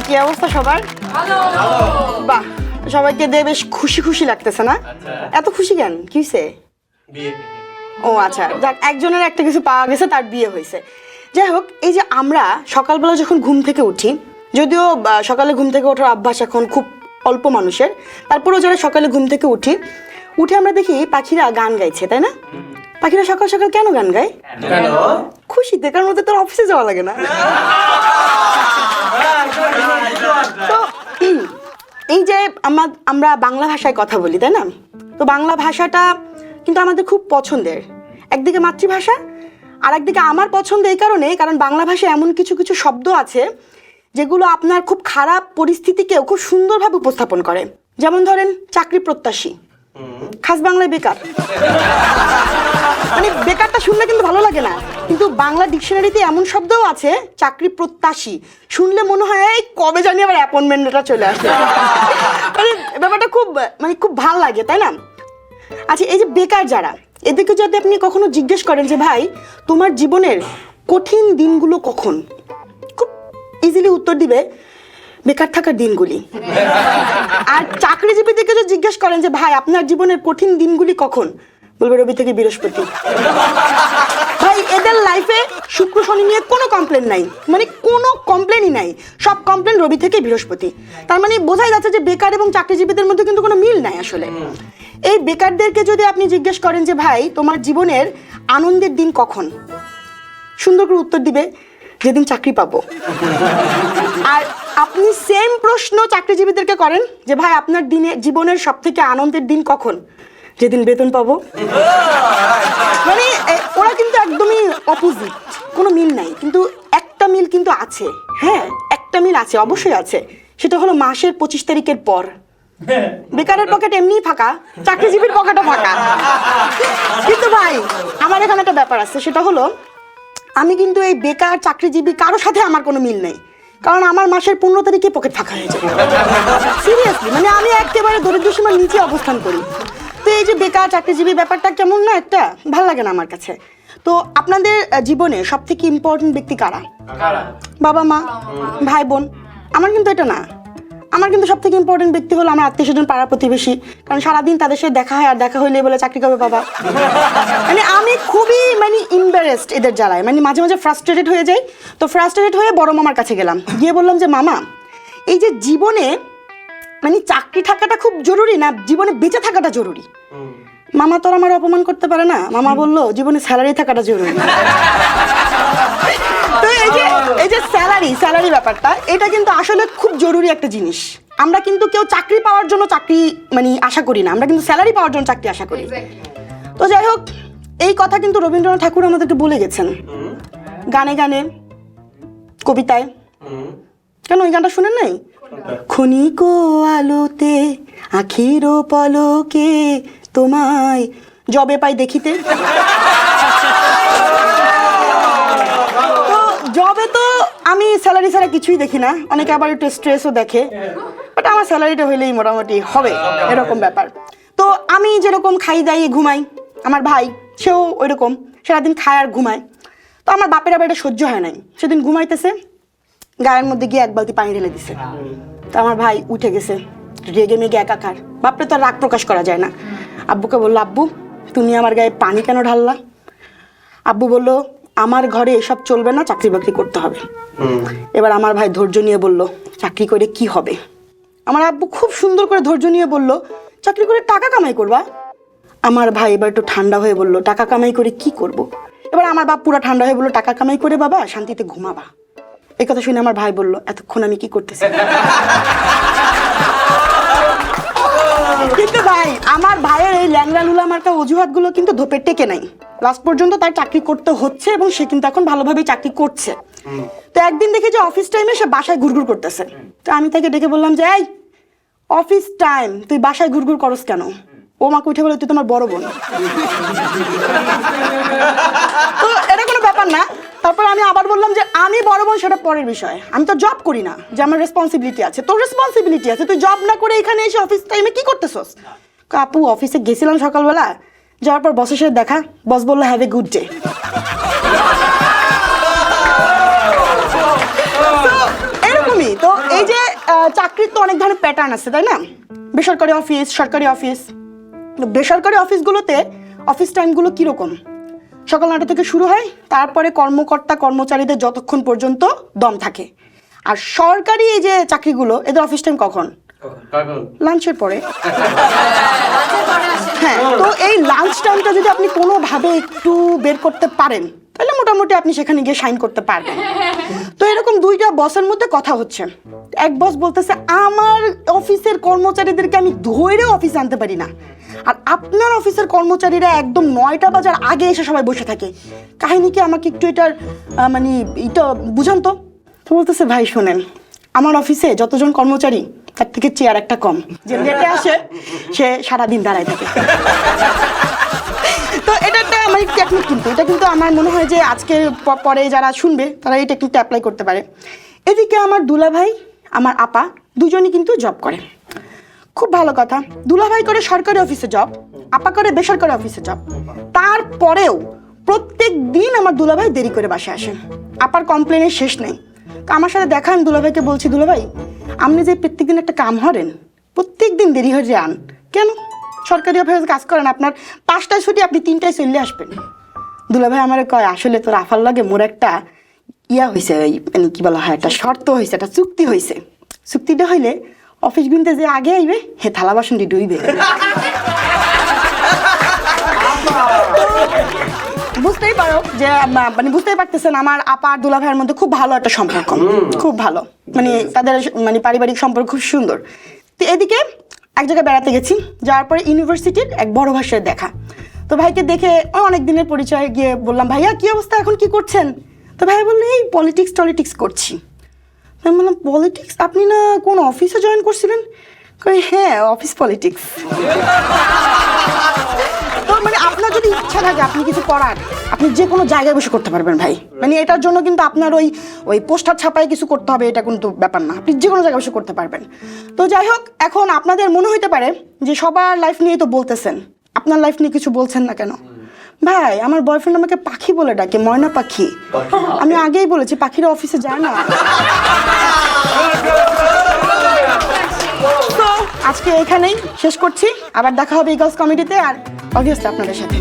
কি অবস্থা সবার? বাহ, সবাইকে দিয়ে বেশ খুশি খুশি লাগতেছে না? এত খুশি কেন? কি হয়েছে? ও আচ্ছা, যাক, একজনের একটা কিছু পাওয়া গেছে, তার বিয়ে হয়েছে। যাই হোক, এই যে আমরা সকালবেলা যখন ঘুম থেকে উঠি, যদিও সকালে ঘুম থেকে ওঠার অভ্যাস এখন খুব অল্প মানুষের, তারপরেও যারা সকালে ঘুম থেকে উঠে আমরা দেখি পাখিরা গান গাইছে, তাই না? পাখিরা সকাল সকাল কেন গান গায়? খুশিতে, কারণ ওদের তোর অফিসে যাওয়া লাগে না। তো এই যে আমরা বাংলা ভাষায় কথা বলি, তাই না? তো বাংলা ভাষাটা কিন্তু আমাদের খুব পছন্দের, একদিকে মাতৃভাষা, আর একদিকে আমার পছন্দ এই কারণ বাংলা ভাষায় এমন কিছু কিছু শব্দ আছে যেগুলো আপনার খুব খারাপ পরিস্থিতিকেও খুব সুন্দরভাবে উপস্থাপন করে। যেমন ধরেন চাকরি প্রত্যাশী, খাস বাংলায় বেকার। মানে বেকারটা শুনলে কিন্তু ভালো লাগে না, কিন্তু বাংলা ডিকশনারিতে এমন শব্দও আছে চাকরি প্রত্যাশী, শুনলে মনে হয় এই কবে জানি আবার অ্যাপয়েন্টমেন্ট লেটার চলে আসে। মানে ব্যাপারটা খুব ভালো লাগে, তাই না? আচ্ছা, এই যে বেকার যারা, এদেরকে যদি আপনি কখনো জিজ্ঞেস করেন যে ভাই তোমার জীবনের কঠিন দিনগুলো কখন, খুব ইজিলি উত্তর দিবে বেকার থাকার দিনগুলি। আর চাকরিজীবীদেরকে যদি জিজ্ঞেস করেন যে ভাই আপনার জীবনের কঠিন দিনগুলি কখন, বলবে রবি থেকে বৃহস্পতি। ভাই এদের লাইফে শুক্র শনি নিয়ে কোনো কমপ্লেন নাই, মানে কোনো কমপ্লেনই নাই, সব কমপ্লেন রবি থেকে বৃহস্পতি। তার মানে বোঝাই যাচ্ছে যে বেকার এবং চাকরিজীবীদের মধ্যে কিন্তু কোনো মিল নাই আসলে। এই বেকারদেরকে যদি আপনি জিজ্ঞেস করেন যে ভাই তোমার জীবনের আনন্দের দিন কখন, সুন্দর করে উত্তর দিবে যেদিন চাকরি পাবো। আর আপনি সেম প্রশ্ন চাকরিজীবীদেরকে করেন যে ভাই আপনার জীবনের সব থেকে আনন্দের দিন কখন, যেদিন বেতন পাবো। মানে ওরা কিন্তু একদমই অপোজিট, কোনো মিল নাই, কিন্তু একটা মিল কিন্তু আছে। হ্যাঁ, একটা মিল আছে, অবশ্যই আছে, সেটা হলো মাসের 25 তারিখের পর বেকারের পকেট এমনিই ফাঁকা, চাকরিজীবীর পকেটও ফাঁকা। কিন্তু ভাই আমার এখানে একটা ব্যাপার আছে, সেটা হলো আমি কিন্তু এই বেকার চাকরিজীবী কারোর সাথে আমার কোনো মিল নেই, কারণ আমার মাসের 15 তারিখে পকেট ফাঁকা হয়ে যায়। সিরিয়াসলি, মানে আমি একেবারে দরিদ্র সীমার নিচে অবস্থান করি। তো এই যে বেকার চাকরিজীবী ব্যাপারটা কেমন না, একটা ভালো লাগে না আমার কাছে। তো আপনাদের জীবনে সব থেকে ইম্পর্টেন্ট ব্যক্তি কারা? বাবা মা, ভাই বোন? আমার কিন্তু এটা না, আমার কিন্তু সব থেকে ইম্পর্টেন্ট ব্যক্তি হলো আমার আত্মীয় স্বজন, পাড়া প্রতিবেশী, কারণ সারাদিন তাদের সাথে দেখা হয়, আর দেখা হইলে বলে চাকরি কবে বাবা। মানে আমি খুবই ইম্বারেসড এদের জ্বালায়, মাঝে মাঝে ফ্রাস্ট্রেটেড হয়ে যাই। তো ফ্রাস্ট্রেটেড হয়ে বড় মামার কাছে গেলাম, গিয়ে বললাম যে মামা এই যে জীবনে চাকরি থাকাটা খুব জরুরি না জীবনে বেঁচে থাকাটা জরুরি? মামা তো আমার অপমান করতে পারে না, মামা বললো জীবনে স্যালারি থাকাটা জরুরি। তো এই যে স্যালারি ব্যাপারটা, এটা কিন্তু আসলে খুব জরুরি একটা জিনিস। আমরা কিন্তু কেউ চাকরি পাওয়ার জন্য চাকরি আশা করি না, আমরা কিন্তু স্যালারি পাওয়ার জন্য চাকরি আশা করি। তো যাই হোক, এই কথা কিন্তু রবীন্দ্রনাথ ঠাকুর আমাদেরকে বলে গেছেন গানে গানে, কবিতায়। কেন ওই গানটা শুনেন নাই? ক্ষণিক আলোতে আখির পলকে তোমায় জবে পাই দেখিতে। তো জবে তো আমি স্যালারি ছাড়া কিছুই দেখি না, অনেকে আবার একটু স্ট্রেসও দেখে, বাট আমার স্যালারিটা হইলেই মোটামুটি হবে, এরকম ব্যাপার। তো আমি যেরকম খাই দাই ঘুমাই, আমার ভাই সেও ওই রকম সারাদিন খায় আর ঘুমায়। তো আমার বাপের আবার এটা সহ্য হয় নাই, সেদিন ঘুমাইতেছে, গায়ের মধ্যে গিয়ে 1 বালতি পানি ঢেলে দিছে। তো আমার ভাই উঠে গেছে রেগে মেগে একাকার, বাপরে তো রাগ প্রকাশ করা যায় না। আব্বুকে বললো আব্বু তুমি আমার গায়ে পানি কেন ঢাললা? আব্বু বললো আমার ঘরে এসব চলবে না, চাকরি বাকরি করতে হবে। এবার আমার ভাই ধৈর্য নিয়ে বলল চাকরি করে কি হবে? আমার আব্বু খুব সুন্দর করে ধৈর্য নিয়ে বলল চাকরি করে টাকা কামাই করবা। আমার ভাই এবার একটু ঠান্ডা হয়ে বলল টাকা কামাই করে কি করব? এবার আমার বাপ পুরো ঠান্ডা হয়ে বললো টাকা কামাই করে বাবা শান্তিতে ঘুমাবা। এই কথা শুনে আমার ভাই বলল এতক্ষণ আমি কি করতেছি? কিন্তু ভাই আমার ভাইয়ের এই ল্যাংড়া লুলা মার্কা অজুহাতগুলো কিন্তু ধোপের টেকে নাই। লাস্ট পর্যন্ত তার চাকরি করতে হচ্ছে এবং সে কিন্তু এখন ভালোভাবেই চাকরি করছে। তো একদিন দেখে যে অফিস টাইমে সে বাসায় ঘুরঘুর করতেছে। তো আমি তাকে ডেকে বললাম যে এই অফিস টাইম তুই বাসায় ঘুরঘুর করস কেন? ও ও মাকে উঠে বলে তুই তোমার বড় বোন। তো এটা কোনো ব্যাপার না। তারপর আমি আবার বললাম যে আমি বড় বোন সেটা পরের বিষয়, আমি তো জব করি না, যে আমার রেসপন্সিবিলিটি আছে। তোর রেসপন্সিবিলিটি আছে, তুই জব না করে এখানে এসে অফিস টাইমে কি করতেছস? আপু অফিসে গেছিলাম সকালবেলা, যাওয়ার পর বসের সাথে দেখা, বস বললো হ্যাভ এ গুড ডে। এরকমই তো। এই যে চাকরির তো অনেক ধরনের প্যাটার্ন আছে, তাই না? বেসরকারি অফিস, সরকারি অফিস। বেসরকারি অফিসগুলোতে অফিস টাইমগুলো কীরকম? সকাল 9টা থেকে শুরু হয়, তারপরে কর্মকর্তা কর্মচারীদের যতক্ষণ পর্যন্ত দম থাকে। আর সরকারি এই যে চাকরিগুলো, এদের অফিস টাইম কখন? লাঞ্চের পরে। হ্যাঁ, তো এই লাঞ্চ টাইমটা যদি আপনি কোনোভাবে একটু বের করতে পারেন তাহলে মোটামুটি আপনি সেখানে গিয়ে সাইন করতে পারবেন। তো এরকম দুইটা বসের মধ্যে কথা হচ্ছে। এক বস বলতেছে আমার অফিসের কর্মচারীদেরকে আমি ধরে অফিসে আনতে পারি না, আর আপনার অফিসের কর্মচারীরা একদম 9টা বাজার আগে এসে সবাই বসে থাকে। কাহিনী কি, আমাকে একটু এটার মানে এটা বুঝান তো। তো বলতেছে ভাই শোনেন, আমার অফিসে যতজন কর্মচারী তার থেকে চেয়ার একটা কম, যে লেটে আসে সে সারাদিন দাঁড়ায় থাকে। তো এটা একটা মানে টেকনিক, কিন্তু এটা কিন্তু আমার মনে হয় যে আজকে পরে যারা শুনবে তারা এই টেকনিকটা অ্যাপ্লাই করতে পারে। এদিকে আমার দুলাভাই আমার আপা দুজনই কিন্তু জব করে। খুব ভালো কথা, দুলাভাই করে সরকারি অফিসে জব, আপা করে বেসরকারি অফিসে জব। তারপরেও প্রত্যেক দিন আমার দুলাভাই দেরি করে বাসায় আসে। আপার কমপ্লেনের শেষ নেই। তো আমার সাথে দেখা, আমি দুলাভাইকে বলছি দুলাভাই আপনি যে প্রত্যেকদিন একটা কাম হরেন, প্রত্যেক দিন দেরি হয়ে যান কেন? সরকারি অফিসে কাজ করেন, আপনার 5টায় ছুটি, আপনি 3টায় চলে আসবেন। দুলাভাই আমার কয় আসলে তোর আফার লাগে মোর একটা ইয়া হয়েছে, মানে কি বলা হয়, একটা শর্ত হয়েছে, একটা চুক্তি হয়েছে। চুক্তিটা হইলে অফিস গুনতে যে আগে আইবে হে থালা বাসন দিয়ে ডুইবে। বুঝতেই পারো যে মানে বুঝতেই পারতেছেন আমার আপা আর দুলাভাইয়ের মধ্যে খুব ভালো একটা সম্পর্ক, খুব ভালো, মানে তাদের মানে পারিবারিক সম্পর্ক খুব সুন্দর। তো এদিকে এক জায়গায় বেড়াতে গেছি, যাওয়ার পরে ইউনিভার্সিটির এক বড় ভাইয়ের দেখা। তো ভাইকে দেখে অনেক দিনের পরিচয়, গিয়ে বললাম ভাইয়া কি অবস্থা, এখন কি করছেন? তো ভাই বললো এই পলিটিক্স করছি। আমি বললাম পলিটিক্স, আপনি না কোন অফিসে জয়েন করছিলেন? হ্যাঁ অফিস পলিটিক্স। তো মানে আপনার যদি ইচ্ছা থাকে আপনি কিছু করার, আপনি যে কোনো জায়গায় বসে করতে পারবেন ভাই। মানে এটার জন্য কিন্তু আপনার ওই পোস্টার ছাপায় কিছু করতে হবে এটা কিন্তু ব্যাপার না, আপনি যে কোনো জায়গায় বসে করতে পারবেন। তো যাই হোক, এখন আপনাদের মনে হইতে পারে যে সবার লাইফ নিয়ে তো বলতেছেন, আপনার লাইফ নিয়ে কিছু বলছেন না কেন? ভাই আমার বয়ফ্রেন্ড আমাকে পাখি বলে ডাকে, ময়না পাখি। আমি আগেই বলেছি পাখিরা অফিসে যায় না। তো আজকে এখানেই শেষ করছি, আবার দেখা হবে ইগলস কমেডিতে, আর অবভিয়াসলি আপনাদের সাথে।